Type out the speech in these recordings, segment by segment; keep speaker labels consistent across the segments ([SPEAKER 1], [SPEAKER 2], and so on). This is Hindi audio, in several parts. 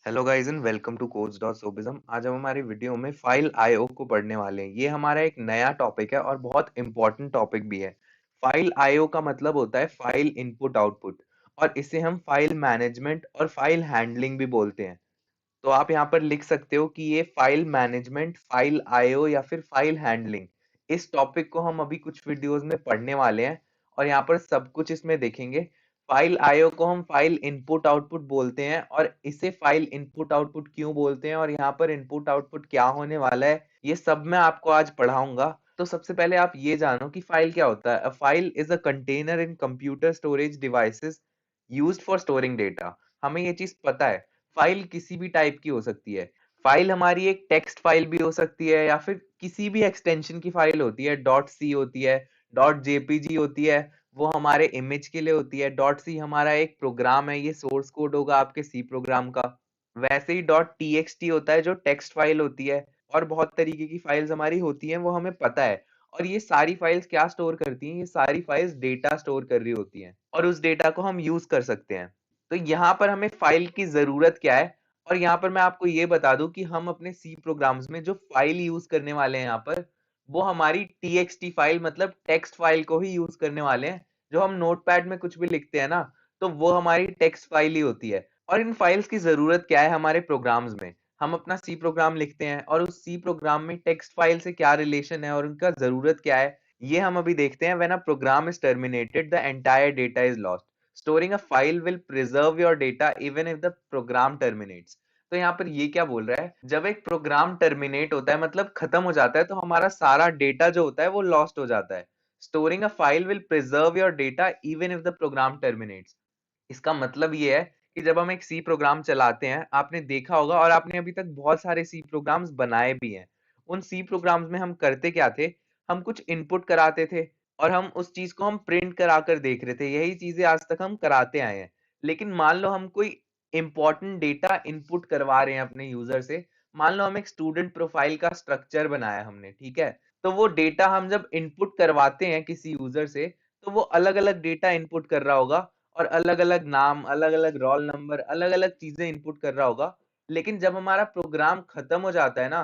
[SPEAKER 1] Hello guys and welcome to coach.sobism। आज हम हमारी वीडियो में फाइल आईओ को पढ़ने वाले हैं। ये हमारा एक नया टॉपिक है और बहुत इंपॉर्टेंट टॉपिक भी है। फाइल आईओ का मतलब होता है फाइल इनपुट आउटपुट, और इसे हम फाइल मैनेजमेंट और फाइल हैंडलिंग भी बोलते हैं। तो आप यहाँ पर लिख सकते हो कि ये फाइल मैनेजमेंट, फाइल आईओ या फिर फाइल हैंडलिंग, इस टॉपिक को हम अभी कुछ वीडियोस में पढ़ने वाले हैं और यहाँ पर सब कुछ इसमें देखेंगे। फाइल आईओ को हम फाइल इनपुट आउटपुट बोलते हैं, और इसे फाइल इनपुट आउटपुट क्यों बोलते हैं और यहाँ पर इनपुट आउटपुट क्या होने वाला है, ये सब मैं आपको आज पढ़ाऊंगा। तो सबसे पहले आप ये जानो कि फाइल क्या होता है। A file is a container in computer storage devices used for storing data. हमें ये चीज पता है, फाइल किसी भी टाइप की हो सकती है। फाइल हमारी एक टेक्स्ट फाइल भी हो सकती है या फिर किसी भी एक्सटेंशन की फाइल होती है। डॉट सी होती है, डॉट जेपीजी होती है, वो हमारे इमेज के लिए होती है। डॉट सी हमारा एक प्रोग्राम है, ये सोर्स कोड होगा आपके सी प्रोग्राम का। वैसे ही डॉट टीएक्सटी होता है जो टेक्स्ट फाइल होती है, और बहुत तरीके की फाइल्स हमारी होती हैं, वो हमें पता है। और ये सारी फाइल्स क्या स्टोर करती हैं, ये सारी फाइल्स डेटा स्टोर कर रही होती हैं और उस डेटा को हम यूज कर सकते हैं। तो यहाँ पर हमें फाइल की जरूरत क्या है, और यहाँ पर मैं आपको ये बता दूं कि हम अपने सी प्रोग्राम्स में जो फाइल यूज करने वाले हैं यहाँ पर, वो हमारी टीएक्सटी फाइल मतलब टेक्स्ट फाइल को ही यूज करने वाले हैं। जो हम नोटपैड में कुछ भी लिखते हैं ना, तो वो हमारी टेक्स्ट फाइल ही होती है। और इन फाइल्स की जरूरत क्या है हमारे प्रोग्राम्स में। हम अपना सी प्रोग्राम लिखते हैं और उस सी प्रोग्राम में टेक्स्ट फाइल से क्या रिलेशन है और उनका जरूरत क्या है, ये हम अभी देखते हैं। When a program is terminated the entire data is lost. Storing a file will preserve your data even if the program terminates. तो यहाँ पर ये क्या बोल रहा है, जब एक प्रोग्राम टर्मिनेट होता है मतलब खत्म हो जाता है, तो हमारा सारा डेटा जो होता है वो लॉस्ट हो जाता है। Storing a file will preserve your data even if the program terminates. इसका मतलब ये है कि जब हम एक सी प्रोग्राम चलाते हैं, आपने देखा होगा और आपने अभी तक बहुत सारे सी प्रोग्राम्स बनाए भी हैं। उन सी प्रोग्राम्स में हम करते क्या थे, हम कुछ इनपुट कराते थे और हम उस चीज को हम प्रिंट करा कर देख रहे थे। यही चीजें आज तक हम कराते आए हैं। लेकिन मान लो हम कोई इंपॉर्टेंट डेटा इनपुट करवा रहे हैं अपने यूजर से। मान लो हम एक स्टूडेंट प्रोफाइल का स्ट्रक्चर बनाया हमने, ठीक है। तो वो डेटा हम जब इनपुट करवाते हैं किसी यूजर से, तो वो अलग अलग डेटा इनपुट कर रहा होगा और अलग अलग नाम, अलग अलग रोल नंबर, अलग अलग चीजें इनपुट कर रहा होगा। लेकिन जब हमारा प्रोग्राम खत्म हो जाता है ना,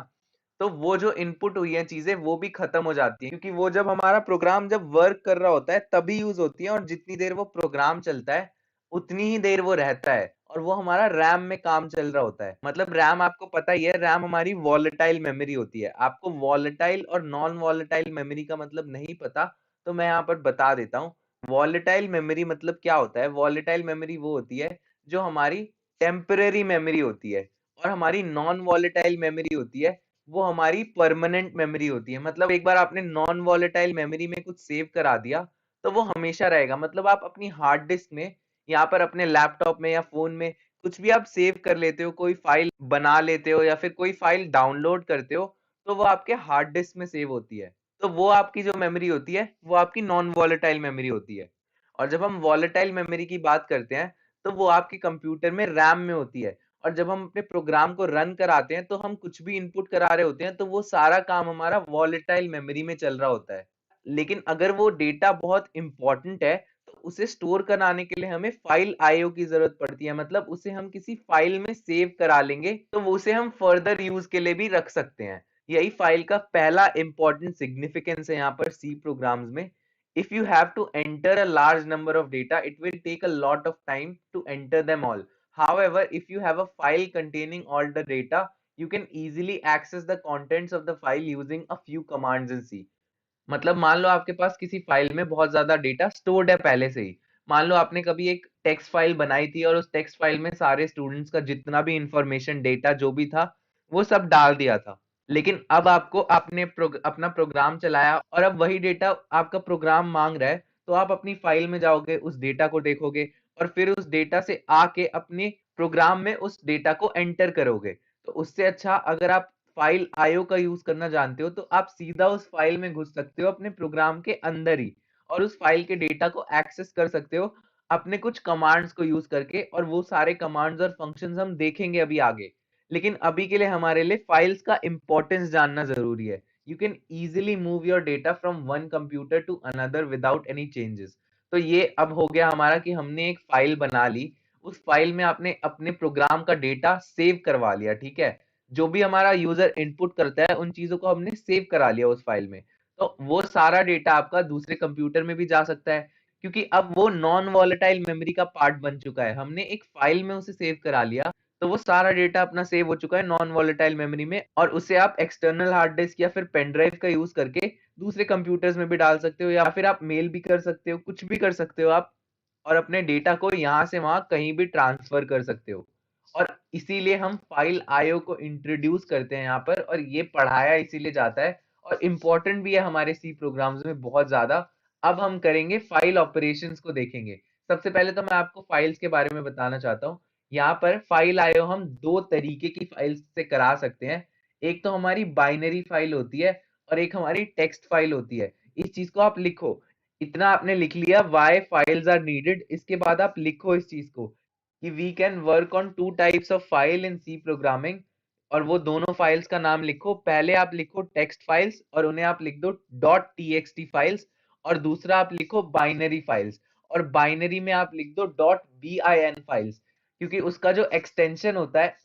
[SPEAKER 1] तो वो जो इनपुट हुई हैं चीजें वो भी खत्म हो जाती है, क्योंकि वो जब हमारा प्रोग्राम जब वर्क कर रहा होता है तभी यूज होती है, और जितनी देर वो प्रोग्राम चलता है उतनी ही देर वो रहता है, और वो हमारा रैम में काम चल रहा होता है। मतलब रैम आपको पता ही है, रैम हमारी वॉलेटाइल मेमोरी होती है। आपको वॉलेटाइल और नॉन वॉलेटाइल मेमोरी का मतलब नहीं पता, तो मैं यहाँ पर बता देता हूँ। वॉलेटाइल मेमोरी मतलब क्या होता है, वॉलेटाइल मेमोरी वो होती है जो हमारी टेम्पररी मेमोरी होती है, और हमारी नॉन वॉलेटाइल मेमोरी होती है वो हमारी परमानेंट मेमोरी होती है। मतलब एक बार आपने नॉन वॉलेटाइल मेमोरी में कुछ सेव करा दिया, तो वो हमेशा रहेगा। मतलब आप अपनी हार्ड डिस्क में, यहाँ पर अपने लैपटॉप में या फोन में कुछ भी आप सेव कर लेते हो, कोई फाइल बना लेते हो या फिर कोई फाइल डाउनलोड करते हो, तो वो आपके हार्ड डिस्क में सेव होती है। तो वो आपकी जो मेमोरी होती है वो आपकी नॉन वॉलेटाइल मेमोरी होती है। और जब हम वॉलेटाइल मेमोरी की बात करते हैं, तो वो आपके कंप्यूटर में रैम में होती है। और जब हम अपने प्रोग्राम को रन कराते हैं, तो हम कुछ भी इनपुट करा रहे होते हैं, तो वो सारा काम हमारा वॉलेटाइल मेमोरी में चल रहा होता है। लेकिन अगर वो डेटा बहुत इंपॉर्टेंट है, तो उसे स्टोर कराने के लिए हमें फाइल आईओ की जरूरत पड़ती है। मतलब उसे हम किसी फाइल में सेव करा लेंगे, तो वो उसे हम फर्दर यूज के लिए भी रख सकते हैं। यही फाइल का पहला इंपॉर्टेंट सिग्निफिकेंस है यहाँ पर सी प्रोग्राम्स में। If you have to enter a large number of data, it will take a lot of time to enter them all. However, if you have a file containing all the data, you can easily access the contents of the file using a few commands in C. मतलब मान लो आपके पास किसी फाइल में बहुत ज्यादा डेटा स्टोर्ड है पहले से ही। मान लो आपने कभी एक टेक्स्ट फाइल बनाई थी और उस टेक्स्ट फाइल में सारे स्टूडेंट्स का जितना भी इंफॉर्मेशन डेटा जो भी था वो सब डाल दिया था। लेकिन अब आपको अपना प्रोग्राम चलाया और अब वही डेटा आपका प्रोग्राम मांग रहा है, तो आप अपनी फाइल में जाओगे, उस डेटा को देखोगे और फिर उस डेटा से आके अपने प्रोग्राम में उस डेटा को एंटर करोगे। तो उससे अच्छा अगर आप फाइल आईओ का यूज करना जानते हो, तो आप सीधा उस फाइल में घुस सकते हो अपने प्रोग्राम के अंदर ही, और उस फाइल के डेटा को एक्सेस कर सकते हो अपने कुछ कमांड्स को यूज करके। और वो सारे कमांड्स और फंक्शंस हम देखेंगे अभी आगे। लेकिन अभी के लिए हमारे लिए फाइल्स का इंपॉर्टेंस जानना जरूरी है। You can easily move your data from one computer to another without any changes. तो ये अब हो गया हमारा कि हमने एक फाइल बना ली, उस फाइल में आपने अपने प्रोग्राम का डेटा सेव करवा लिया, ठीक है। जो भी हमारा यूजर इनपुट करता है उन चीजों को हमने सेव करा लिया उस फाइल में। तो वो सारा डेटा आपका दूसरे कंप्यूटर में भी जा सकता है, क्योंकि अब वो नॉन वॉलेटाइल मेमोरी का पार्ट बन चुका है, हमने एक फाइल में उसे सेव करा लिया। तो वो सारा डेटा अपना सेव हो चुका है नॉन वॉलेटाइल मेमोरी में, और उसे आप एक्सटर्नल हार्ड डिस्क या फिर पेन ड्राइव का यूज करके दूसरे कंप्यूटर्स में भी डाल सकते हो, या फिर आप मेल भी कर सकते हो, कुछ भी कर सकते हो आप, और अपने डेटा को यहाँ से वहां कहीं भी ट्रांसफर कर सकते हो। और इसीलिए हम फाइल आईओ को इंट्रोड्यूस करते हैं यहाँ पर, और ये पढ़ाया इसीलिए जाता है, और इम्पोर्टेंट भी है हमारे सी प्रोग्राम्स में बहुत ज्यादा। अब हम करेंगे फाइल ऑपरेशंस को देखेंगे। सबसे पहले तो मैं आपको फाइल्स के बारे में बताना चाहता हूँ। यहाँ पर फाइल आईओ हम दो तरीके की फाइल्स से करा सकते हैं। एक तो हमारी बाइनरी फाइल होती है, और एक हमारी टेक्स्ट फाइल होती है। इस चीज को आप लिखो, इतना आपने लिख लिया, वाई फाइल्स आर नीडेड, इसके बाद आप लिखो इस चीज को कि we can work on two types of file in C programming. और वो दोनों फाइल्स का नाम लिखो, पहले आप लिखो टेक्स्ट फाइल्स और उन्हें आप लिख दो डॉट टीएक्सटी फाइल्स, और दूसरा आप लिखो बाइनरी फाइल्स, और बाइनरी में आप लिख दो डॉट बीआईएन फाइल्स, क्योंकि उसका जो एक्सटेंशन होता है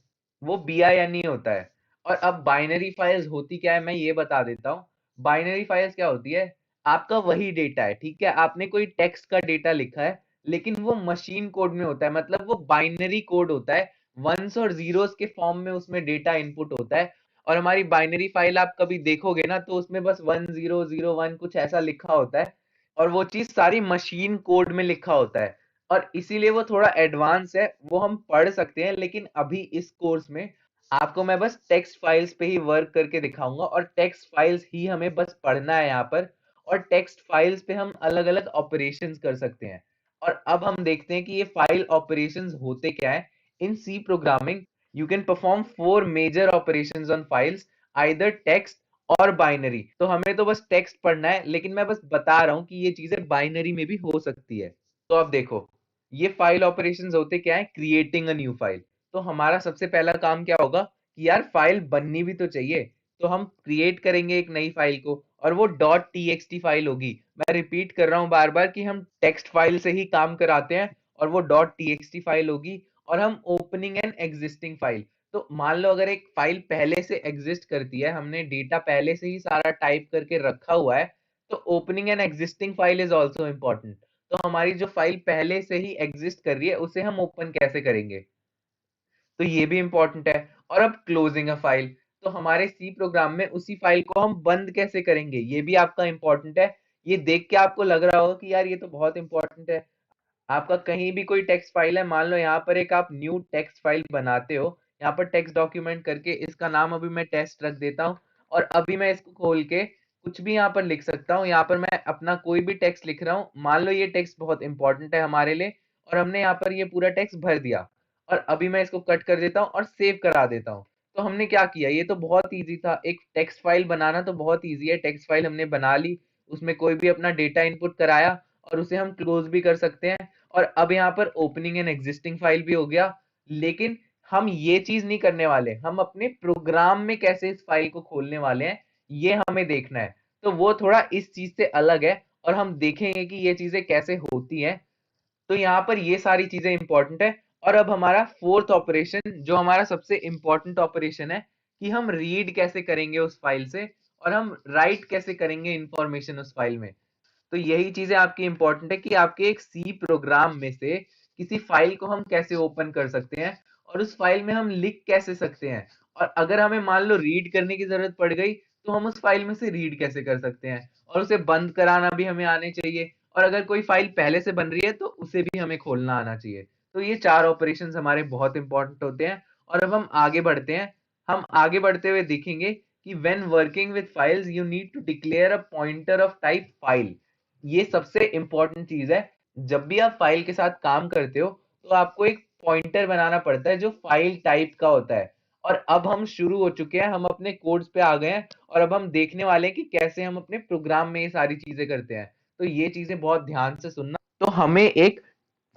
[SPEAKER 1] वो बीआईएन ही होता है। और अब बाइनरी फाइल्स होती क्या है मैं ये बता देता हूँ। बाइनरी फाइल्स क्या होती है, आपका वही डेटा है, ठीक है, आपने कोई टेक्स्ट का डेटा लिखा है, लेकिन वो मशीन कोड में होता है, मतलब वो बाइनरी कोड होता है, वंस और जीरोस के फॉर्म में उसमें डेटा इनपुट होता है। और हमारी बाइनरी फाइल आप कभी देखोगे ना तो उसमें बस 1001 कुछ ऐसा लिखा होता है, और वो चीज सारी मशीन कोड में लिखा होता है। और इसीलिए वो थोड़ा एडवांस है, वो हम पढ़ सकते हैं, लेकिन अभी इस कोर्स में आपको मैं बस टेक्स्ट फाइल्स पे ही वर्क करके दिखाऊंगा, और टेक्स्ट फाइल्स ही हमें बस पढ़ना है यहाँ पर। और टेक्स्ट फाइल्स पे हम अलग अलग ऑपरेशंस कर सकते हैं। और अब हम देखते हैं कि ये फाइल ऑपरेशंस होते क्या है। In C programming you can perform four major operations on files, either text और बाइनरी। तो हमें तो बस टेक्स्ट पढ़ना है, लेकिन मैं बस बता रहा हूँ कि ये चीजें बाइनरी में भी हो सकती है। तो अब देखो, ये फाइल ऑपरेशंस होते क्या है, क्रिएटिंग अ न्यू फाइल। तो हमारा सबसे पहला काम क्या होगा कि यार फाइल बननी भी तो चाहिए, तो हम क्रिएट करेंगे एक नई फाइल को, और वो डॉट टीएक्सटी फाइल होगी। मैं रिपीट कर रहा हूँ बार बार कि हम टेक्स्ट फाइल से ही काम कराते हैं, और वो डॉट टीएक्सटी फाइल होगी। और हम ओपनिंग एन एग्जिस्टिंग फाइल, तो मान लो अगर एक फाइल पहले से एग्जिस्ट करती है, हमने डेटा पहले से ही सारा टाइप करके रखा हुआ है, तो opening an existing file is also important. तो हमारी जो फाइल पहले से ही एग्जिस्ट कर रही है उसे हम ओपन कैसे करेंगे, तो ये भी इंपॉर्टेंट है। और अब क्लोजिंग अ फाइल, तो हमारे सी प्रोग्राम में उसी फाइल को हम बंद कैसे करेंगे, ये भी आपका इंपॉर्टेंट है। ये देख के आपको लग रहा होगा कि यार ये तो बहुत इंपॉर्टेंट है। आपका कहीं भी कोई टेक्स्ट फाइल है, मान लो यहाँ पर एक आप न्यू टेक्स्ट फाइल बनाते हो, यहाँ पर टेक्स्ट डॉक्यूमेंट करके इसका नाम अभी मैं टेस्ट रख देता हूँ, और अभी मैं इसको खोल के कुछ भी यहाँ पर लिख सकता हूँ। यहाँ पर मैं अपना कोई भी टेक्स्ट लिख रहा हूँ, मान लो ये टेक्स्ट बहुत इंपॉर्टेंट है हमारे लिए, और हमने यहाँ पर ये पूरा टेक्स्ट भर दिया, और अभी मैं इसको कट कर देता हूँ और सेव करा देता हूँ। तो हमने क्या किया, ये तो बहुत ईजी था, एक टेक्स्ट फाइल बनाना तो बहुत ईजी है। टेक्स्ट फाइल हमने बना ली, उसमें कोई भी अपना डेटा इनपुट कराया, और उसे हम क्लोज भी कर सकते हैं। और अब यहाँ पर ओपनिंग एन एग्जिस्टिंग फाइल भी हो गया। लेकिन हम ये चीज नहीं करने वाले, हम अपने प्रोग्राम में कैसे इस फाइल को खोलने वाले हैं ये हमें देखना है। तो वो थोड़ा इस चीज से अलग है, और हम देखेंगे कि ये चीजें कैसे होती हैं। तो यहाँ पर ये सारी चीजें इंपॉर्टेंट है। और अब हमारा फोर्थ ऑपरेशन, जो हमारा सबसे इंपॉर्टेंट ऑपरेशन है, कि हम रीड कैसे करेंगे उस फाइल से, और हम राइट कैसे करेंगे इंफॉर्मेशन उस फाइल में। तो यही चीजें आपकी इंपॉर्टेंट है कि आपके एक सी प्रोग्राम में से किसी फाइल को हम कैसे ओपन कर सकते हैं, और उस फाइल में हम लिख कैसे सकते हैं। और अगर हमें मान लो रीड करने की जरूरत पड़ गई, तो हम उस फाइल में से रीड कैसे कर सकते हैं, और उसे बंद कराना भी हमें आने चाहिए। और अगर कोई फाइल पहले से बन रही है तो उसे भी हमें खोलना आना चाहिए। तो ये चार ऑपरेशंस हमारे बहुत इंपॉर्टेंट होते हैं। और अब हम आगे बढ़ते हैं। हम आगे बढ़ते हुए देखेंगे कि when working with files you need to declare a pointer of type file. ये सबसे इंपॉर्टेंट चीज है। जब भी आप फाइल के साथ काम करते हो तो आपको एक पॉइंटर बनाना पड़ता है जो फाइल टाइप का होता है। और अब हम शुरू हो चुके हैं, हम अपने कोड्स पे आ गए हैं, और अब हम देखने वाले हैं कि कैसे हम अपने प्रोग्राम में ये सारी चीजें करते हैं। तो ये चीजें बहुत ध्यान से सुनना। तो हमें एक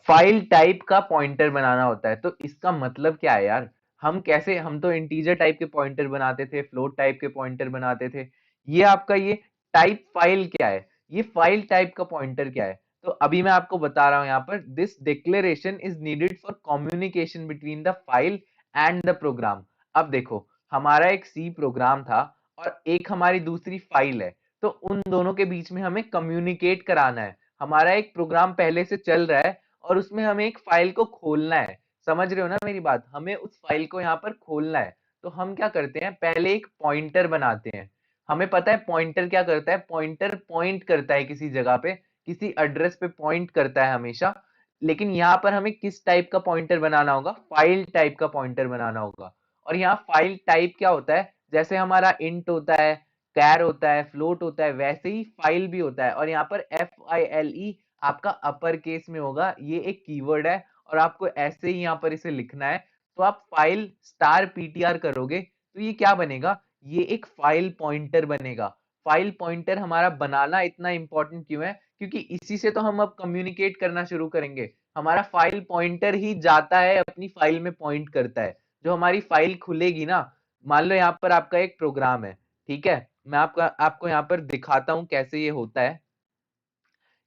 [SPEAKER 1] फाइल टाइप का पॉइंटर बनाना होता है, तो इसका मतलब क्या है यार, हम कैसे, हम तो इंटीजर टाइप के पॉइंटर बनाते थे, फ्लोट टाइप के पॉइंटर बनाते थे। ये आपका ये टाइप फाइल क्या है, ये फाइल टाइप का पॉइंटर क्या है। तो अभी मैं आपको बता रहा हूं यहाँ पर, this declaration is needed for communication between the file and the program. अब देखो, हमारा एक सी प्रोग्राम था और एक हमारी दूसरी फाइल है, तो उन दोनों के बीच में हमें कम्युनिकेट कराना है। हमारा एक प्रोग्राम पहले से चल रहा है और उसमें हमें एक फाइल को खोलना है। समझ रहे हो ना मेरी बात? हमें उस फाइल को यहाँ पर खोलना है। तो हम क्या करते हैं, पहले एक पॉइंटर बनाते हैं। हमें पता है पॉइंटर क्या करता है, पॉइंटर पॉइंट करता है किसी जगह पे, किसी एड्रेस पे पॉइंट करता है हमेशा। लेकिन यहाँ पर हमें किस टाइप का पॉइंटर बनाना होगा, फाइल टाइप का पॉइंटर बनाना होगा। और यहाँ फाइल टाइप क्या होता है, जैसे हमारा इंट होता है, कैर होता है, फ्लोट होता है, वैसे ही फाइल भी होता है। और यहाँ पर FILE आपका अपर केस में होगा, ये एक कीवर्ड है और आपको ऐसे ही यहाँ पर इसे लिखना है। तो आप फाइल स्टार PTR करोगे तो ये क्या बनेगा, ये एक फाइल पॉइंटर बनेगा। फाइल पॉइंटर हमारा बनाना इतना इंपॉर्टेंट क्यों है, क्योंकि इसी से तो हम अब कम्युनिकेट करना शुरू करेंगे। हमारा फाइल पॉइंटर ही जाता है अपनी फाइल में पॉइंट करता है। जो हमारी फाइल खुलेगी ना, मान लो यहाँ पर आपका एक प्रोग्राम है, ठीक है, मैं आपको यहाँ पर दिखाता हूँ कैसे ये होता है।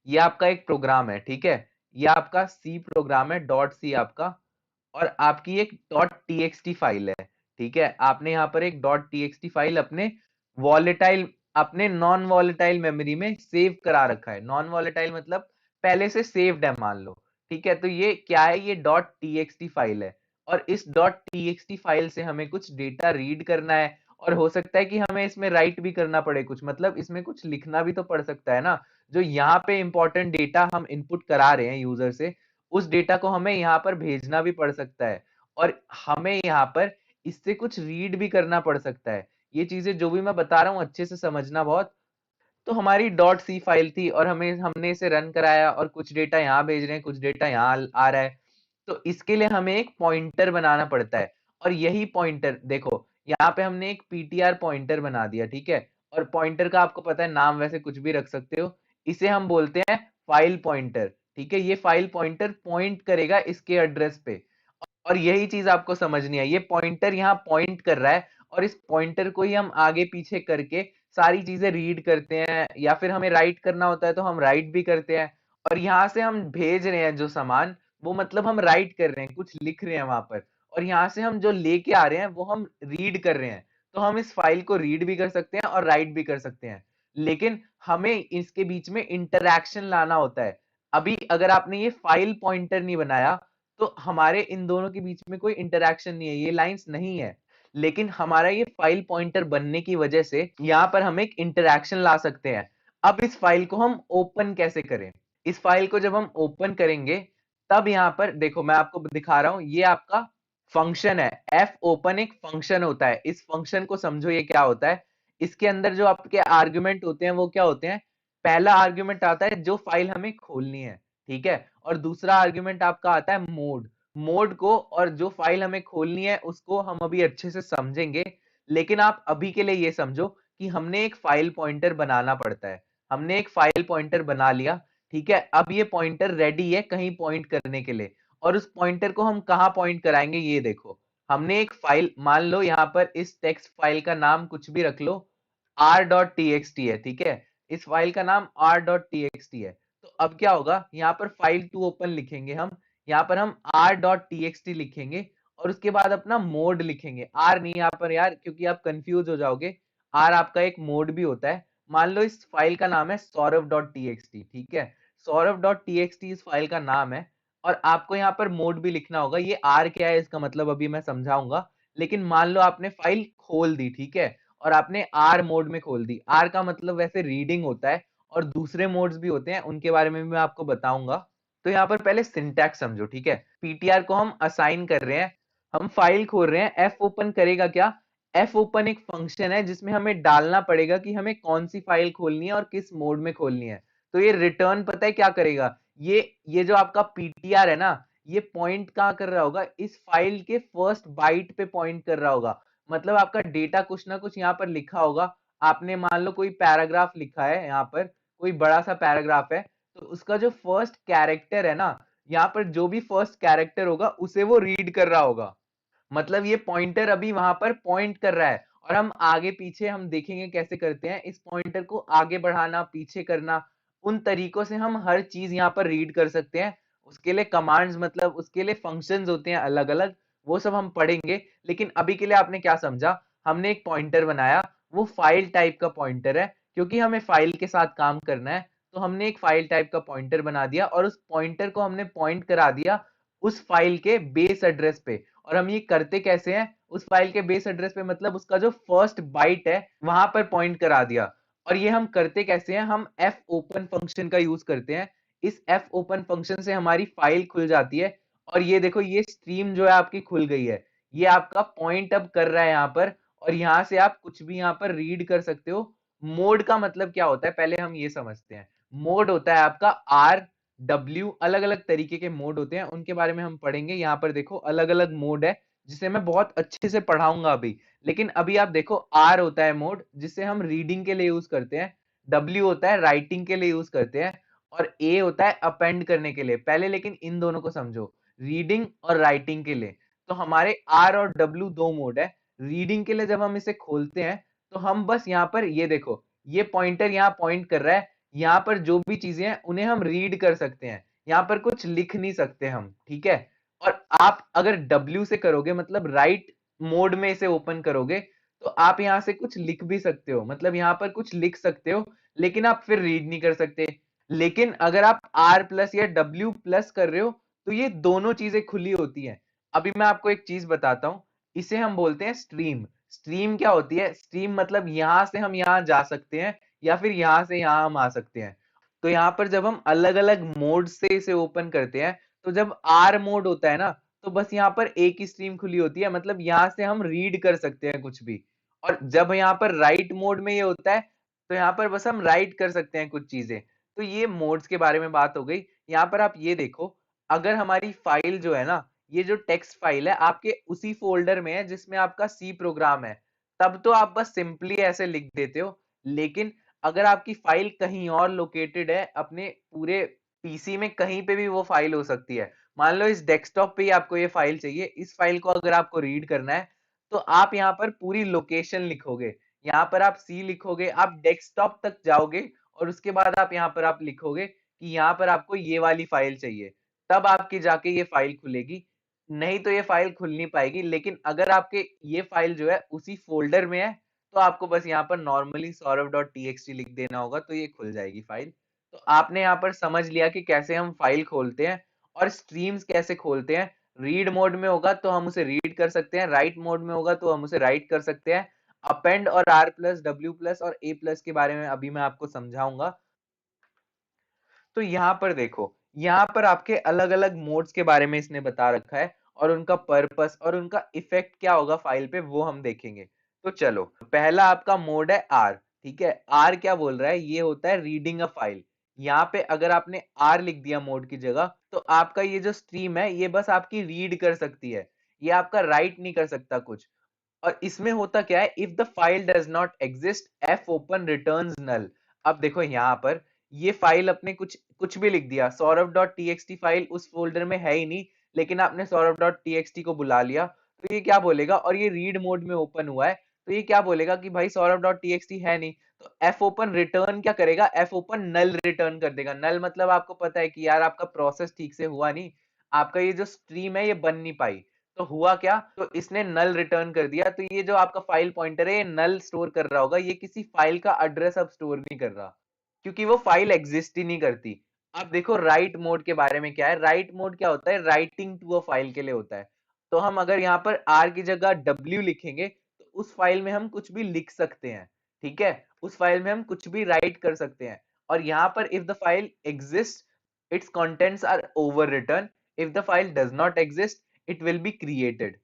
[SPEAKER 1] ये आपका एक प्रोग्राम है, ठीक है, ये आपका सी प्रोग्राम है, डॉट सी आपका, और आपकी एक डॉट टीएक्सटी फाइल है। ठीक है, आपने यहाँ पर एक डॉट टीएक्सटी फाइल अपने वॉलेटाइल, अपने नॉन वॉलेटाइल मेमोरी में सेव करा रखा है। नॉन वॉलेटाइल मतलब पहले से सेव्ड है मान लो। ठीक है, तो ये क्या है, ये डॉट टीएक्सटी फाइल है। और इस डॉट टीएक्सटी फाइल से हमें कुछ डेटा रीड करना है, और हो सकता है कि हमें इसमें राइट भी करना पड़े कुछ, मतलब इसमें कुछ लिखना भी तो पड़ सकता है ना। जो यहाँ पे इंपॉर्टेंट डेटा हम इनपुट करा रहे हैं यूजर से, उस डेटा को हमें यहाँ पर भेजना भी पड़ सकता है। और हमें यहाँ पर इससे कुछ रीड भी करना पड़ सकता है। ये चीजें जो भी मैं बता रहा हूँ अच्छे से समझना बहुत। तो हमारी डॉट सी फाइल थी और हमें हमने इसे रन कराया और कुछ डेटा यहाँ भेज रहे हैं, कुछ डेटा यहाँ आ रहा है। तो इसके लिए हमें एक पॉइंटर बनाना पड़ता है। और यही पॉइंटर देखो, यहाँ पे हमने एक PTR पॉइंटर बना दिया, ठीक है। और पॉइंटर का आपको पता है नाम वैसे कुछ भी रख सकते हो। इसे हम बोलते हैं फाइल पॉइंटर, ठीक है। ये फाइल पॉइंटर पॉइंट करेगा इसके एड्रेस पे। और यही चीज आपको समझनी है, ये पॉइंटर यहाँ पॉइंट कर रहा है और इस पॉइंटर को ही हम आगे पीछे करके सारी चीजें रीड करते हैं, या फिर हमें राइट करना होता है तो हम राइट भी करते हैं। और यहाँ से हम भेज रहे हैं जो सामान, वो मतलब हम राइट कर रहे हैं, कुछ लिख रहे हैं वहां पर। और यहाँ से हम जो लेके आ रहे हैं वो हम रीड कर रहे हैं। तो हम इस फाइल को रीड भी कर सकते हैं और राइट भी कर सकते हैं। लेकिन हमें इसके बीच में इंटरैक्शन लाना होता है। अभी अगर आपने ये फाइल पॉइंटर नहीं बनाया, तो हमारे इन दोनों के बीच में कोई इंटरैक्शन नहीं है, ये लाइंस नहीं है। लेकिन हमारा ये फाइल पॉइंटर बनने की वजह से यहाँ पर हम एक इंटरैक्शन ला सकते हैं। अब इस फाइल को हम ओपन कैसे करें, इस फाइल को जब हम ओपन करेंगे, तब यहाँ पर देखो मैं आपको दिखा रहा हूं, ये आपका फंक्शन है। एफ ओपन एक फंक्शन होता है। इस फंक्शन को समझो, ये क्या होता है, इसके अंदर जो आपके आर्ग्यूमेंट होते हैं वो क्या होते हैं। पहला आर्ग्यूमेंट आता है जो फाइल हमें खोलनी है, ठीक है। और दूसरा आर्ग्यूमेंट आपका आता है मोड। मोड को और जो फाइल हमें खोलनी है उसको हम अभी अच्छे से समझेंगे। लेकिन आप अभी के लिए ये समझो कि हमने एक फाइल पॉइंटर बनाना पड़ता है। हमने एक फाइल पॉइंटर बना लिया, ठीक है। अब ये पॉइंटर रेडी है कहीं पॉइंट करने के लिए। और उस पॉइंटर को हम कहाँ पॉइंट कराएंगे, ये देखो। हमने एक फाइल, मान लो यहाँ पर इस टेक्स्ट फाइल का नाम कुछ भी रख लो, r.txt है, ठीक है। इस फाइल का नाम r.txt है। तो अब क्या होगा, यहाँ पर फाइल टू ओपन लिखेंगे हम, यहाँ पर हम r.txt लिखेंगे और उसके बाद अपना मोड लिखेंगे। r नहीं यहाँ पर यार, क्योंकि आप कंफ्यूज हो जाओगे। r आपका एक मोड भी होता है। मान लो इस फाइल का नाम है सौरभ.txt, ठीक है। सौरभ.txt इस फाइल का नाम है। और आपको यहाँ पर मोड भी लिखना होगा। ये r क्या है इसका मतलब अभी मैं समझाऊंगा। लेकिन मान लो आपने फाइल खोल दी, ठीक है, और आपने आर मोड में खोल दी। आर का मतलब वैसे रीडिंग होता है, और दूसरे मोड्स भी होते हैं, उनके बारे में भी मैं आपको बताऊंगा। तो यहाँ पर पहले सिंटैक्स समझो, ठीक है। पीटीआर को हम असाइन कर रहे हैं, हम फाइल खोल रहे हैं। एफ ओपन करेगा क्या, एफ ओपन एक फंक्शन है जिसमें हमें डालना पड़ेगा कि हमें कौन सी फाइल खोलनी है और किस मोड में खोलनी है। तो ये रिटर्न पता है क्या करेगा, ये जो आपका पीटीआर है ना, ये पॉइंट कहाँ कर रहा होगा, इस फाइल के फर्स्ट बाइट पे पॉइंट कर रहा होगा। मतलब आपका डेटा कुछ ना कुछ यहाँ पर लिखा होगा। आपने मान लो कोई पैराग्राफ लिखा है, यहाँ पर कोई बड़ा सा पैराग्राफ है, तो उसका जो फर्स्ट कैरेक्टर है ना, यहाँ पर जो भी फर्स्ट कैरेक्टर होगा उसे वो रीड कर रहा होगा। मतलब ये पॉइंटर अभी वहां पर पॉइंट कर रहा है। और हम आगे पीछे हम देखेंगे कैसे करते हैं इस पॉइंटर को आगे बढ़ाना, पीछे करना, उन तरीकों से हम हर चीज यहाँ पर रीड कर सकते हैं। उसके लिए कमांड्स मतलब उसके लिए फंक्शंस होते हैं अलग अलग, वो सब हम पढ़ेंगे। लेकिन अभी के लिए आपने क्या समझा, हमने एक पॉइंटर बनाया, वो फाइल टाइप का पॉइंटर है, क्योंकि हमें फाइल के साथ काम करना है। तो हमने एक फाइल टाइप का पॉइंटर बना दिया और उस पॉइंटर को हमने पॉइंट करा दिया उस फाइल के बेस एड्रेस पे। और हम ये करते कैसे हैं, उस फाइल के बेस एड्रेस पे मतलब उसका जो फर्स्ट बाइट है वहां पर पॉइंट करा दिया। और ये हम करते कैसे हैं, हम एफ ओपन फंक्शन का यूज करते हैं। इस एफ ओपन फंक्शन से हमारी फाइल खुल जाती है। और ये देखो, ये स्ट्रीम जो है आपकी खुल गई है। ये आपका पॉइंट अब कर रहा है यहाँ पर, और यहाँ से आप कुछ भी यहाँ पर रीड कर सकते हो। मोड का मतलब क्या होता है, पहले हम ये समझते हैं। मोड होता है आपका आर डब्ल्यू, अलग अलग तरीके के मोड होते हैं, उनके बारे में हम पढ़ेंगे। यहाँ पर देखो अलग अलग मोड है, जिसे मैं बहुत अच्छे से पढ़ाऊंगा अभी। लेकिन अभी आप देखो, आर होता है मोड जिसे हम रीडिंग के लिए यूज करते हैं, डब्ल्यू होता है राइटिंग के लिए यूज करते हैं, और ए होता है अपेंड करने के लिए। पहले लेकिन इन दोनों को समझो, रीडिंग और राइटिंग के लिए। तो हमारे आर और डब्ल्यू दो मोड है। रीडिंग के लिए जब हम इसे खोलते हैं, तो हम बस यहाँ पर ये देखो, ये पॉइंटर यहाँ पॉइंट कर रहा है। यहाँ पर जो भी चीजें हैं उन्हें हम रीड कर सकते हैं, यहाँ पर कुछ लिख नहीं सकते हम, ठीक है। और आप अगर डब्ल्यू से करोगे, मतलब राइट मोड में इसे ओपन करोगे, तो आप यहाँ से कुछ लिख भी सकते हो, मतलब यहाँ पर कुछ लिख सकते हो, लेकिन आप फिर रीड नहीं कर सकते। लेकिन अगर आप आर प्लस या डब्ल्यू प्लस कर रहे हो, तो ये दोनों चीजें खुली होती हैं। अभी मैं आपको एक चीज बताता हूँ, इसे हम बोलते हैं स्ट्रीम। स्ट्रीम क्या होती है, स्ट्रीम मतलब यहां से हम यहाँ जा सकते हैं, या फिर यहां से यहाँ हम आ सकते हैं। तो यहाँ पर जब हम अलग अलग मोड से इसे ओपन करते हैं, तो जब आर मोड होता है ना, तो बस यहाँ पर एक ही स्ट्रीम खुली होती है, मतलब यहाँ से हम रीड कर सकते हैं कुछ भी। और जब यहाँ पर राइट मोड में ये होता है, तो यहाँ पर बस हम राइट कर सकते हैं कुछ चीजें। तो ये मोड्स के बारे में बात हो गई। यहाँ पर आप ये देखो, अगर हमारी फाइल जो है ना, ये जो टेक्स्ट फाइल है आपके उसी फोल्डर में है जिसमें आपका सी प्रोग्राम है, तब तो आप बस सिंपली ऐसे लिख देते हो। लेकिन अगर आपकी फाइल कहीं और लोकेटेड है, अपने पूरे पीसी में कहीं पे भी वो फाइल हो सकती है। मान लो इस डेस्कटॉप पे ही आपको ये फाइल चाहिए, इस फाइल को अगर आपको रीड करना है, तो आप यहाँ पर पूरी लोकेशन लिखोगे। यहाँ पर आप सी लिखोगे, आप डेस्कटॉप तक जाओगे, और उसके बाद आप यहाँ पर आप लिखोगे कि यहाँ पर आपको ये वाली फाइल चाहिए। तब आपकी जाके ये फाइल खुलेगी, नहीं तो ये फाइल खुल नहीं पाएगी। लेकिन अगर आपके ये फाइल जो है उसी फोल्डर में है, तो आपको बस यहाँ पर नॉर्मली सौरभ डॉट टी लिख देना होगा, तो ये खुल जाएगी फाइल। तो आपने यहाँ पर समझ लिया कि कैसे हम फाइल खोलते हैं, और स्ट्रीम्स कैसे खोलते हैं। रीड मोड में होगा तो हम उसे रीड कर सकते हैं, राइट मोड में होगा तो हम उसे राइट कर सकते हैं। अपेंड और आर प्लस डब्ल्यू प्लस और ए प्लस के बारे में अभी मैं आपको समझाऊंगा। तो यहाँ पर देखो, यहाँ पर आपके अलग अलग मोड्स के बारे में इसने बता रखा है, और उनका पर्पस और उनका इफेक्ट क्या होगा फाइल पे, वो हम देखेंगे। तो चलो, पहला आपका मोड है आर, ठीक है। आर क्या बोल रहा है, ये होता है रीडिंग अ फाइल। यहाँ पे अगर आपने आर लिख दिया मोड की जगह, तो आपका ये जो स्ट्रीम है ये बस आपकी रीड कर सकती है, ये आपका राइट नहीं कर सकता कुछ। और इसमें होता क्या है, if the file does not exist F open returns null. अब देखो यहाँ पर ये फाइल अपने कुछ कुछ भी लिख दिया, सौरभ डॉट टी फाइल उस फोल्डर में है ही नहीं, लेकिन आपने सौरभ डॉट टी को बुला लिया, तो ये क्या बोलेगा, और ये रीड मोड में ओपन हुआ है, तो ये क्या बोलेगा कि भाई सौरभ डॉट टी है नहीं। तो एफ ओपन रिटर्न क्या करेगा, एफ ओपन नल रिटर्न कर देगा। नल मतलब आपको पता है कि यार आपका प्रोसेस ठीक से हुआ नहीं, आपका ये जो स्ट्रीम है ये बन नहीं पाई। तो हुआ क्या, तो इसने नल रिटर्न कर दिया। तो ये जो आपका फाइल पॉइंटर है ये नल स्टोर कर रहा होगा, ये किसी फाइल का एड्रेस अब स्टोर नहीं कर रहा, क्योंकि वो फाइल एग्जिस्ट ही नहीं करती। अब देखो राइट मोड के बारे में क्या है, राइट मोड क्या होता है, राइटिंग टू अ फाइल के लिए होता है। तो हम अगर यहाँ पर आर की जगह डब्ल्यू लिखेंगे, तो उस फाइल में हम कुछ भी लिख सकते हैं, ठीक है। उस फाइल में हम कुछ भी राइट कर सकते हैं। और यहाँ पर if the file exist its contents are over return, if the file does not exist it will be created.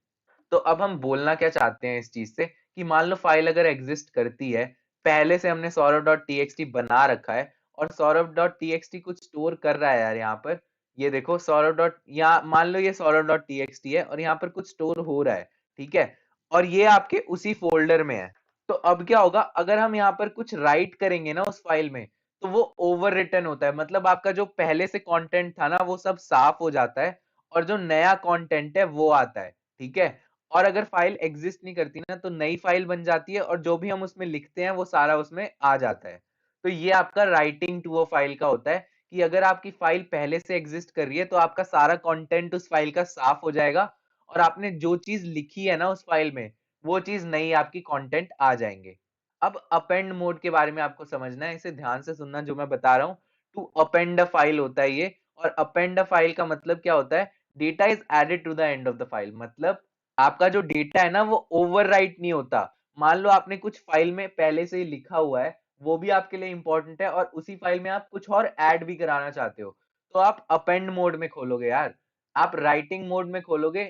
[SPEAKER 1] तो अब हम बोलना क्या चाहते हैं इस चीज से, कि मान लो फाइल अगर एग्जिस्ट करती है, पहले से हमने सौरभ डॉट टी बना रखा है, और सौरभ डॉट टी कुछ स्टोर कर रहा है यार यहाँ पर। ये देखो सौरभ डॉट, यहाँ मान लो ये सौरभ डॉट टी है, और यहाँ पर कुछ स्टोर हो रहा है, ठीक है। और ये आपके उसी फोल्डर में है। तो अब क्या होगा, अगर हम यहाँ पर कुछ राइट करेंगे ना उस फाइल में, तो वो ओवर रिटन होता है, मतलब आपका जो पहले से कंटेंट था ना वो सब साफ हो जाता है, और जो नया कंटेंट है वो आता है, ठीक है। और अगर फाइल एग्जिस्ट नहीं करती ना, तो नई फाइल बन जाती है, और जो भी हम उसमें लिखते हैं वो सारा उसमें आ जाता है। तो ये आपका राइटिंग टू अ फाइल का होता है कि अगर आपकी फाइल पहले से एग्जिस्ट कर रही है तो आपका सारा कंटेंट उस फाइल का साफ हो जाएगा और आपने जो चीज लिखी है ना उस फाइल में वो चीज नई आपकी कंटेंट आ जाएंगे। अब अपेंड मोड के बारे में आपको समझना है, इसे ध्यान से सुनना जो मैं बता रहा हूँ। टू अपेंड अ फाइल होता है ये, और अपेंड अ फाइल का मतलब क्या होता है, data is added to the end of the file, मतलब आपका जो डेटा है ना वो ओवरराइट नहीं होता। मान लो आपने कुछ फाइल में पहले से ही लिखा हुआ है, वो भी आपके लिए इंपॉर्टेंट है, और उसी फाइल में आप कुछ और ऐड भी कराना चाहते हो, तो आप अपेंड मोड में खोलोगे यार। आप राइटिंग मोड में खोलोगे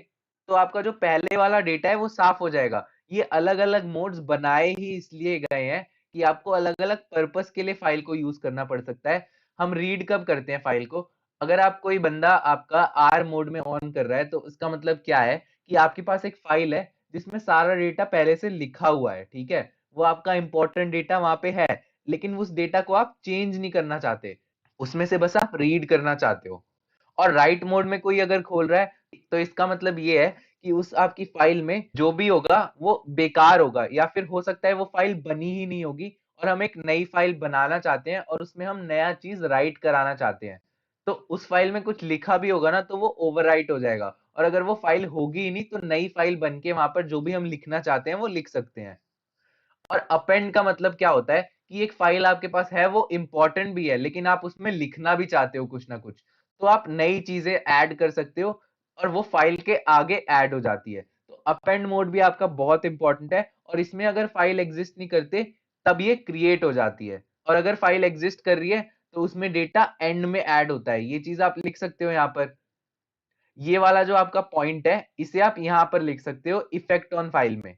[SPEAKER 1] तो आपका जो पहले वाला डेटा है वो साफ हो जाएगा। ये अलग अलग मोड्स बनाए ही इसलिए गए हैं कि आपको अलग अलग पर्पस के लिए फाइल को यूज करना पड़ सकता है। हम रीड कब करते हैं फाइल को, अगर आप कोई बंदा आपका आर मोड में ऑन कर रहा है तो उसका मतलब क्या है कि आपके पास एक फाइल है जिसमें सारा डेटा पहले से लिखा हुआ है, ठीक है, वो आपका इंपॉर्टेंट डेटा वहां पे है, लेकिन उस डेटा को आप चेंज नहीं करना चाहते, उसमें से बस आप रीड करना चाहते हो। और राइट मोड में कोई अगर खोल रहा है तो इसका मतलब ये है कि उस आपकी फाइल में जो भी होगा वो बेकार होगा, या फिर हो सकता है वो फाइल बनी ही नहीं होगी और हम एक नई फाइल बनाना चाहते हैं और उसमें हम नया चीज राइट कराना चाहते हैं। तो उस फाइल में कुछ लिखा भी होगा ना तो वो ओवरराइट हो जाएगा, और अगर वो फाइल होगी ही नहीं तो नई फाइल बन के वहां पर जो भी हम लिखना चाहते हैं वो लिख सकते हैं। और अपेंड का मतलब क्या होता है कि एक फाइल आपके पास है वो इंपॉर्टेंट भी है लेकिन आप उसमें लिखना भी चाहते हो कुछ ना कुछ, तो आप नई चीजें ऐड कर सकते हो और वो फाइल के आगे ऐड हो जाती है। तो अपेंड मोड भी आपका बहुत इंपॉर्टेंट है, और इसमें अगर फाइल एग्जिस्ट नहीं करते तब ये क्रिएट हो जाती है, और अगर फाइल एग्जिस्ट कर रही है तो उसमें डेटा एंड में ऐड होता है। ये चीज आप लिख सकते हो यहाँ पर, ये वाला जो आपका पॉइंट है इसे आप यहाँ पर लिख सकते हो इफेक्ट ऑन फाइल में।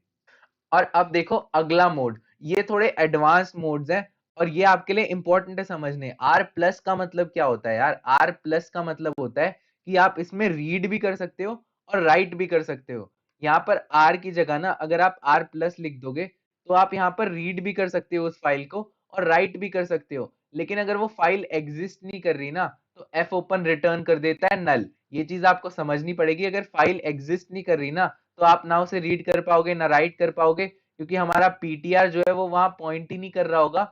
[SPEAKER 1] और अब देखो अगला मोड, ये थोड़े एडवांस मोड्स हैं और ये आपके लिए इंपॉर्टेंट है समझने। आर प्लस का मतलब क्या होता है यार, आर प्लस का मतलब होता है कि आप इसमें रीड भी कर सकते हो और राइट भी कर सकते हो। यहाँ पर आर की जगह ना अगर आप आर प्लस लिख दोगे तो आप यहाँ पर रीड भी कर सकते हो उस फाइल को और राइट भी कर सकते हो, लेकिन अगर वो फाइल एग्जिस्ट नहीं कर रही ना तो एफ ओपन रिटर्न कर देता है नल। ये चीज आपको समझनी पड़ेगी, अगर फाइल एग्जिस्ट नहीं कर रही ना तो आप ना उसे रीड कर पाओगे ना राइट कर पाओगे, क्योंकि हमारा पीटीआर जो है वो वहां पॉइंट ही नहीं कर रहा होगा,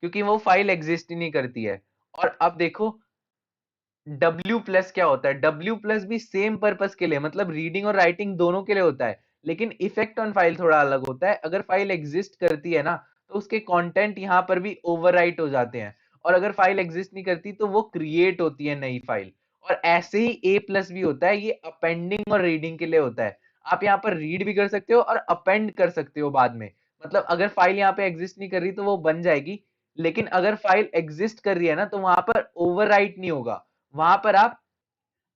[SPEAKER 1] क्योंकि वो फाइल एग्जिस्ट ही नहीं करती है। और अब देखो डब्ल्यू प्लस क्या होता है, डब्ल्यू प्लस भी सेम पर्पस के लिए, मतलब रीडिंग और राइटिंग दोनों के लिए होता है, लेकिन इफेक्ट ऑन फाइल थोड़ा अलग होता है। अगर फाइल एग्जिस्ट करती है ना तो उसके कंटेंट यहाँ पर भी ओवरराइट हो जाते हैं, और अगर फाइल एग्जिस्ट नहीं करती तो वो क्रिएट होती है नई फाइल। और ऐसे ही ए प्लस भी होता है, ये अपेंडिंग और रीडिंग के लिए होता है। आप यहाँ पर रीड भी कर सकते हो और अपेंड कर सकते हो बाद में, मतलब अगर फाइल यहाँ पे एग्जिस्ट नहीं कर रही तो वो बन जाएगी, लेकिन अगर फाइल एग्जिस्ट कर रही है ना तो वहां पर ओवरराइट नहीं होगा, वहां पर आप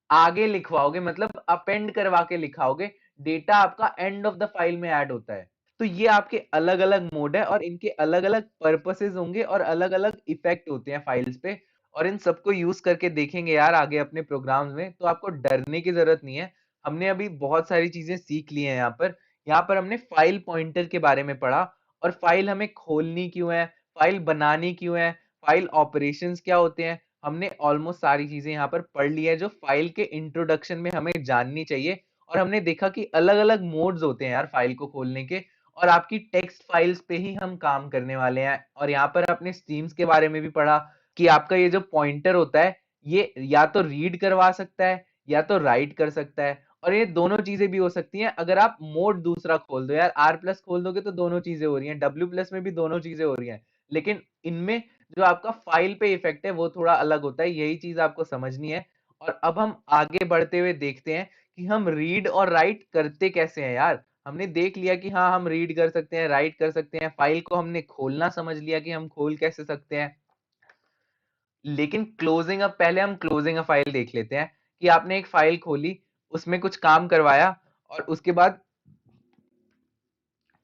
[SPEAKER 1] आगे लिखवाओगे, मतलब अपेंड करवा के लिखाओगे, डेटा आपका एंड ऑफ द फाइल में ऐड होता है। तो ये आपके अलग अलग मोड है और इनके अलग अलग पर्पसेस होंगे और अलग अलग इफेक्ट होते हैं फाइल्स पे, और इन सबको यूज करके देखेंगे यार आगे अपने प्रोग्राम्स में, तो आपको डरने की जरूरत नहीं है। हमने अभी बहुत सारी चीजें सीख ली हैं यहाँ पर हमने फाइल पॉइंटर के बारे में पढ़ा, और फाइल हमें खोलनी क्यों है, फाइल बनानी क्यों है, फाइल ऑपरेशंस क्या होते हैं, हमने ऑलमोस्ट सारी चीजें यहाँ पर पढ़ ली है जो फाइल के इंट्रोडक्शन में हमें जाननी चाहिए। और हमने देखा कि अलग अलग मोड्स होते हैं यार फाइल को खोलने के, और आपकी टेक्स्ट फाइल्स पे ही हम काम करने वाले हैं। और यहाँ पर अपने स्ट्रीम्स के बारे में भी पढ़ा कि आपका ये जो पॉइंटर होता है ये या तो रीड करवा सकता है या तो राइट कर सकता है, और ये दोनों चीजें भी हो सकती हैं अगर आप मोड दूसरा खोल दो। यार आर प्लस खोल दोगे तो दोनों चीजें हो रही हैं, डब्ल्यू प्लस में भी दोनों चीजें हो रही हैं, लेकिन इनमें जो आपका फाइल पे इफेक्ट है वो थोड़ा अलग होता है, यही चीज आपको समझनी है। और अब हम आगे बढ़ते हुए देखते हैं कि हम रीड और राइट करते कैसे हैं यार। हमने देख लिया कि हाँ हम रीड कर सकते हैं राइट कर सकते हैं, फाइल को हमने खोलना समझ लिया कि हम खोल कैसे सकते हैं, लेकिन क्लोजिंग, अब पहले हम क्लोजिंग अ फाइल देख लेते हैं कि आपने एक फाइल खोली, उसमें कुछ काम करवाया, और उसके बाद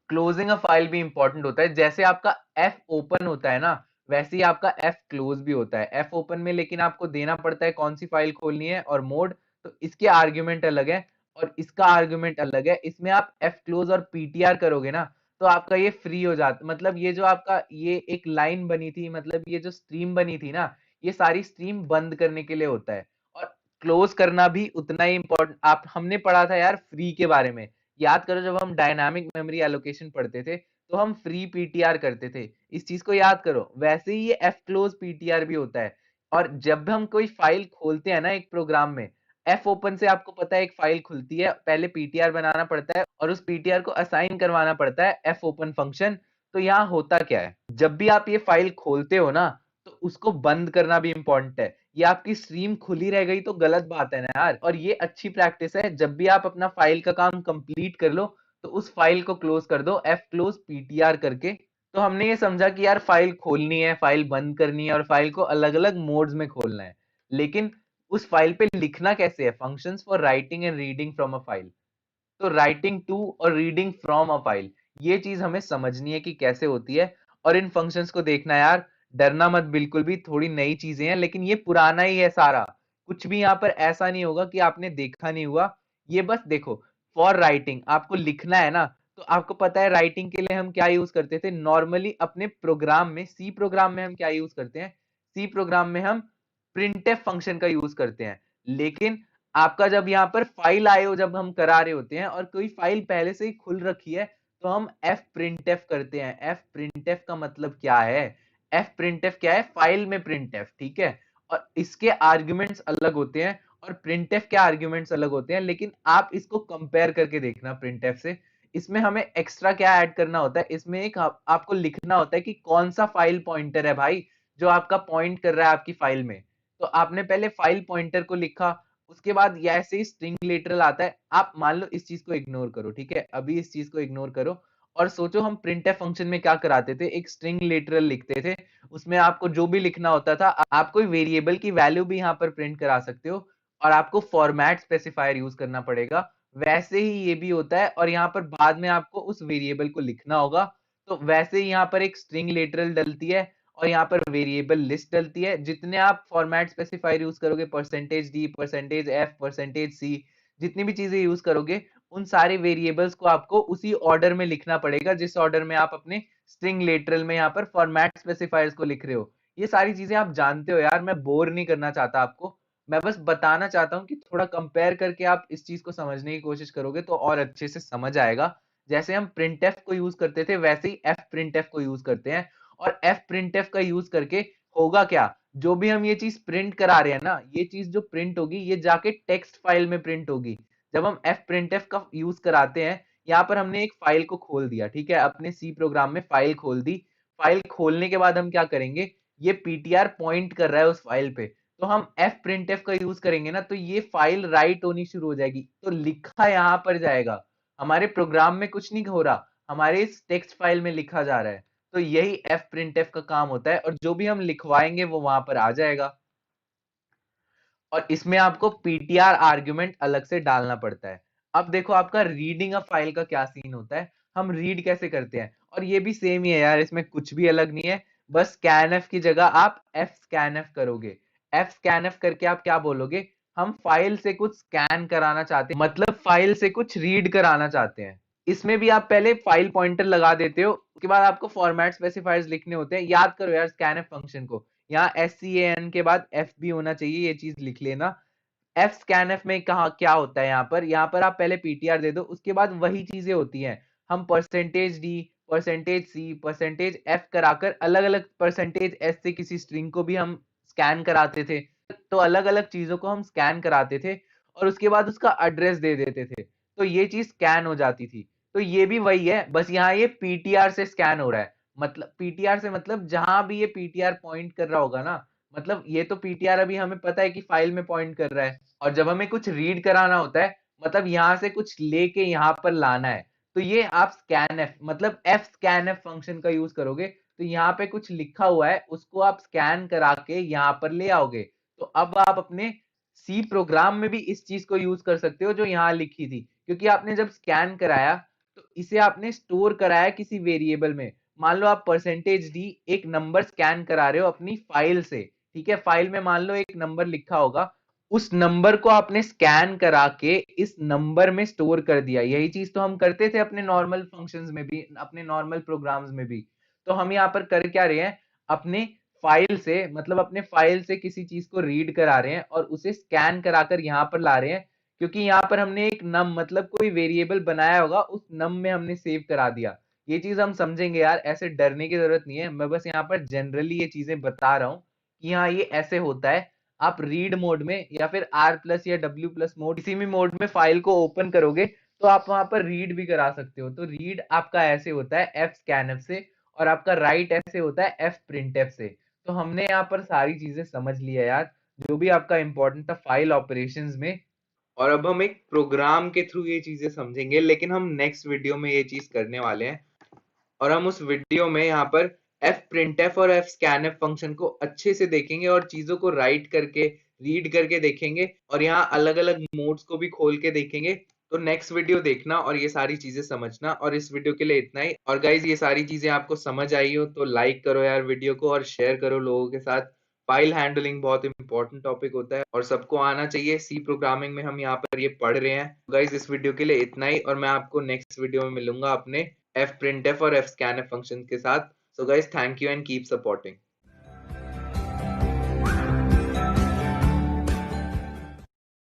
[SPEAKER 1] क्लोजिंग अ फाइल भी इंपॉर्टेंट होता है। जैसे आपका एफ ओपन होता है ना वैसे ही आपका एफ क्लोज भी होता है। एफ ओपन में लेकिन आपको देना पड़ता है कौन सी फाइल खोलनी है और मोड, तो इसके आर्ग्यूमेंट अलग है और इसका आर्ग्यूमेंट अलग है। इसमें आप एफ क्लोज और पीटीआर करोगे ना तो आपका ये फ्री हो जाता, मतलब ये जो आपका ये एक लाइन बनी थी, मतलब ये जो स्ट्रीम बनी थी ना ये सारी स्ट्रीम बंद करने के लिए होता है। और क्लोज करना भी उतना ही इंपॉर्टेंट, आप हमने पढ़ा था यार फ्री के बारे में, याद करो जब हम डायनामिक मेमोरी एलोकेशन पढ़ते थे तो हम फ्री पीटीआर करते थे, इस चीज को याद करो। वैसे ही ये एफ क्लोज पीटीआर भी होता है। और जब हम कोई फाइल खोलते हैं ना एक प्रोग्राम में, एफ ओपन से आपको पता है एक फाइल खुलती है, पहले पीटीआर बनाना पड़ता है और उस पीटीआर को असाइन करवाना पड़ता है एफ ओपन फंक्शन। तो यहाँ होता क्या है, जब भी आप ये फाइल खोलते हो ना, तो उसको बंद करना भी इंपॉर्टेंट है। ये आपकी स्ट्रीम खुली रह गई तो गलत बात है ना यार। और ये अच्छी प्रैक्टिस है, जब भी आप अपना फाइल का काम कंप्लीट कर लो तो उस फाइल को क्लोज कर दो एफ क्लोज पीटीआर करके। तो हमने ये समझा कि यार फाइल खोलनी है, फाइल बंद करनी है और फाइल को अलग अलग मोड्स में खोलना है। लेकिन उस फाइल पे लिखना कैसे है, functions for writing and reading from a file. तो राइटिंग टू और रीडिंग फ्रॉम अ फाइल, ये चीज हमें समझनी है कि कैसे होती है। और इन फंक्शंस को देखना यार, डरना मत बिल्कुल भी, थोड़ी नई चीजें हैं लेकिन ये पुराना ही है सारा। कुछ भी यहाँ पर ऐसा नहीं होगा कि आपने देखा नहीं हुआ। ये बस देखो, फॉर राइटिंग आपको लिखना है ना, तो आपको पता है राइटिंग के लिए हम क्या यूज करते थे नॉर्मली अपने प्रोग्राम में, सी प्रोग्राम में हम क्या यूज करते हैं, सी प्रोग्राम में हम प्रिंटफ फंक्शन का यूज करते हैं। लेकिन आपका जब यहाँ पर फाइल आईओ जब हम करा रहे होते हैं और कोई फाइल पहले से ही खुल रखी है, तो हम एफ प्रिंटफ करते हैं। एफ प्रिंटफ का मतलब क्या है, एफ प्रिंटफ क्या है, फाइल में प्रिंटफ, ठीक है। और इसके आर्ग्यूमेंट्स अलग होते हैं और प्रिंटफ के आर्ग्यूमेंट्स अलग होते हैं, लेकिन आप इसको कंपेयर करके देखना प्रिंटफ से। इसमें हमें एक्स्ट्रा क्या ऐड करना होता है, इसमें एक आपको लिखना होता है कि कौन सा फाइल पॉइंटर है भाई जो आपका पॉइंट कर रहा है आपकी फाइल में। तो आपने पहले फाइल पॉइंटर को लिखा, उसके बाद ये ऐसे ही स्ट्रिंग लिटरल आता है। आप मान लो इस चीज को इग्नोर करो, ठीक है, अभी इस चीज को इग्नोर करो और सोचो हम प्रिंटफ फंक्शन में क्या कराते थे, एक स्ट्रिंग लिटरल लिखते थे। उसमें आपको जो भी लिखना होता था, आप कोई वेरिएबल की वैल्यू भी यहाँ पर प्रिंट करा सकते हो और आपको फॉर्मेट स्पेसिफायर यूज करना पड़ेगा। वैसे ही ये भी होता है और यहाँ पर बाद में आपको उस वेरिएबल को लिखना होगा। तो वैसे ही यहाँ पर एक स्ट्रिंग लिटरल डलती है और यहाँ पर वेरिएबल लिस्ट डलती है। जितने आप फॉर्मेट स्पेसिफायर यूज करोगे, percentage D, percentage F, percentage C, जितनी भी चीजें यूज करोगे, उन सारे वेरिएबल्स को आपको उसी ऑर्डर में लिखना पड़ेगा जिस ऑर्डर में आप अपने स्ट्रिंग लिटरल में यहाँ पर फॉर्मेट स्पेसिफायर्स को लिख रहे हो। ये सारी चीजें आप जानते हो यार, मैं बोर नहीं करना चाहता आपको। मैं बस बताना चाहता हूँ कि थोड़ा कंपेयर करके आप इस चीज को समझने की कोशिश करोगे तो और अच्छे से समझ आएगा। जैसे हम प्रिंटफ को यूज करते थे वैसे ही एफ प्रिंटफ को यूज करते हैं। और एफ प्रिंटफ का यूज करके होगा क्या, जो भी हम ये चीज प्रिंट करा रहे हैं ना, ये चीज जो प्रिंट होगी ये जाके टेक्स्ट फाइल में प्रिंट होगी। जब हम एफ प्रिंटफ का यूज कराते हैं, यहाँ पर हमने एक फाइल को खोल दिया, ठीक है, अपने सी प्रोग्राम में फाइल खोल दी। फाइल खोलने के बाद हम क्या करेंगे, ये पीटीआर पॉइंट कर रहा है उस फाइल पे, तो हम एफ प्रिंटफ का यूज करेंगे ना, तो ये फाइल राइट होनी शुरू हो जाएगी। तो लिखा यहाँ पर जाएगा, हमारे प्रोग्राम में कुछ नहीं हो रहा, हमारे इस टेक्स्ट फाइल में लिखा जा रहा है। तो यही एफ प्रिंटफ का काम होता है और जो भी हम लिखवाएंगे वो वहां पर आ जाएगा। और इसमें आपको पीटीआर आर्ग्यूमेंट अलग से डालना पड़ता है। अब देखो आपका रीडिंग अ फाइल का क्या सीन होता है, हम रीड कैसे करते हैं। और ये भी सेम ही है यार, इसमें कुछ भी अलग नहीं है। बस scanf की जगह आप fscanf करोगे। fscanf करके आप क्या बोलोगे, हम फाइल से कुछ स्कैन कराना चाहते हैं, मतलब फाइल से कुछ रीड कराना चाहते हैं। इसमें भी आप पहले फाइल पॉइंटर लगा देते हो, उसके बाद आपको फॉर्मेट स्पेसिफायर्स लिखने होते हैं। याद करो यार scanf फंक्शन को, यहाँ SCAN के बाद F भी होना चाहिए, ये चीज लिख लेना। एफ स्कैन एफ में कहा क्या होता है, यहाँ पर आप पहले पीटीआर दे दो, उसके बाद वही चीजें होती हैं। हम परसेंटेज डी, परसेंटेज सी, परसेंटेज एफ कराकर अलग अलग परसेंटेज एस से किसी स्ट्रिंग को भी हम स्कैन कराते थे। तो अलग अलग चीजों को हम स्कैन कराते थे और उसके बाद उसका एड्रेस दे देते थे, तो ये चीज स्कैन हो जाती थी। तो ये भी वही है, बस यहाँ ये पीटीआर से स्कैन हो रहा है। मतलब पीटीआर से मतलब जहां भी ये पीटीआर पॉइंट कर रहा होगा ना, मतलब ये तो पीटीआर अभी हमें पता है कि फाइल में पॉइंट कर रहा है, और जब हमें कुछ रीड कराना होता है, मतलब यहाँ से कुछ लेके यहाँ पर लाना है, तो ये आप scanf मतलब fscanf फंक्शन का यूज करोगे। तो यहाँ पे कुछ लिखा हुआ है, उसको आप स्कैन करा के यहाँ पर ले आओगे। तो अब आप अपने सी प्रोग्राम में भी इस चीज को यूज कर सकते हो जो यहाँ लिखी थी, क्योंकि आपने जब स्कैन कराया तो इसे आपने स्टोर कराया किसी वेरिएबल में। मान लो आप परसेंटेज डी एक नंबर स्कैन करा रहे हो अपनी फाइल से, ठीक है, फाइल में मान लो एक नंबर लिखा होगा, उस नंबर को आपने स्कैन करा के इस नंबर में स्टोर कर दिया। यही चीज तो हम करते थे अपने नॉर्मल फंक्शंस में भी, अपने नॉर्मल प्रोग्राम्स में भी। तो हम यहाँ पर कर क्या रहे हैं, अपने फाइल से, मतलब अपने फाइल से किसी चीज को रीड करा रहे हैं और उसे स्कैन कराकर यहाँ पर ला रहे हैं। क्योंकि यहाँ पर हमने एक नम मतलब कोई वेरिएबल बनाया होगा, उस नम में हमने सेव करा दिया। ये चीज हम समझेंगे यार, ऐसे डरने की जरूरत नहीं है, मैं बस यहाँ पर जनरली ये चीजें बता रहा हूँ कि हाँ ये ऐसे होता है। आप रीड मोड में या फिर आर प्लस या डब्ल्यू प्लस मोड, किसी भी मोड में फाइल को ओपन करोगे तो आप वहां पर रीड भी करा सकते हो। तो रीड आपका ऐसे होता है एफ स्कैनफ से, और आपका राइट ऐसे होता है एफ प्रिंटफ से। तो हमने यहाँ पर सारी चीजें समझ ली है यार, जो भी आपका इंपॉर्टेंट था फाइल ऑपरेशंस में। और अब हम एक प्रोग्राम के थ्रू ये चीजें समझेंगे, लेकिन हम नेक्स्ट वीडियो में ये चीज करने वाले हैं। और हम उस वीडियो में यहाँ पर एफ प्रिंटफ और एफ स्कैनफ फंक्शन को अच्छे से देखेंगे और चीजों को राइट करके रीड करके देखेंगे, और यहाँ अलग अलग मोड्स को भी खोल के देखेंगे। तो नेक्स्ट वीडियो देखना और ये सारी चीजें समझना। और इस वीडियो के लिए इतना ही। और गाइज ये सारी चीजें आपको समझ आई हो तो लाइक करो यार वीडियो को, और शेयर करो लोगों के साथ। फाइल हैंडलिंग बहुत इंपॉर्टेंट टॉपिक होता है और सबको आना चाहिए। सी प्रोग्रामिंग में हम यहाँ पर ये पढ़ रहे हैं। गाइज इस वीडियो के लिए इतना ही, और मैं आपको नेक्स्ट वीडियो में मिलूंगा अपने fprintf और fscanf फंक्शन के साथ। So guys, thank you and keep supporting.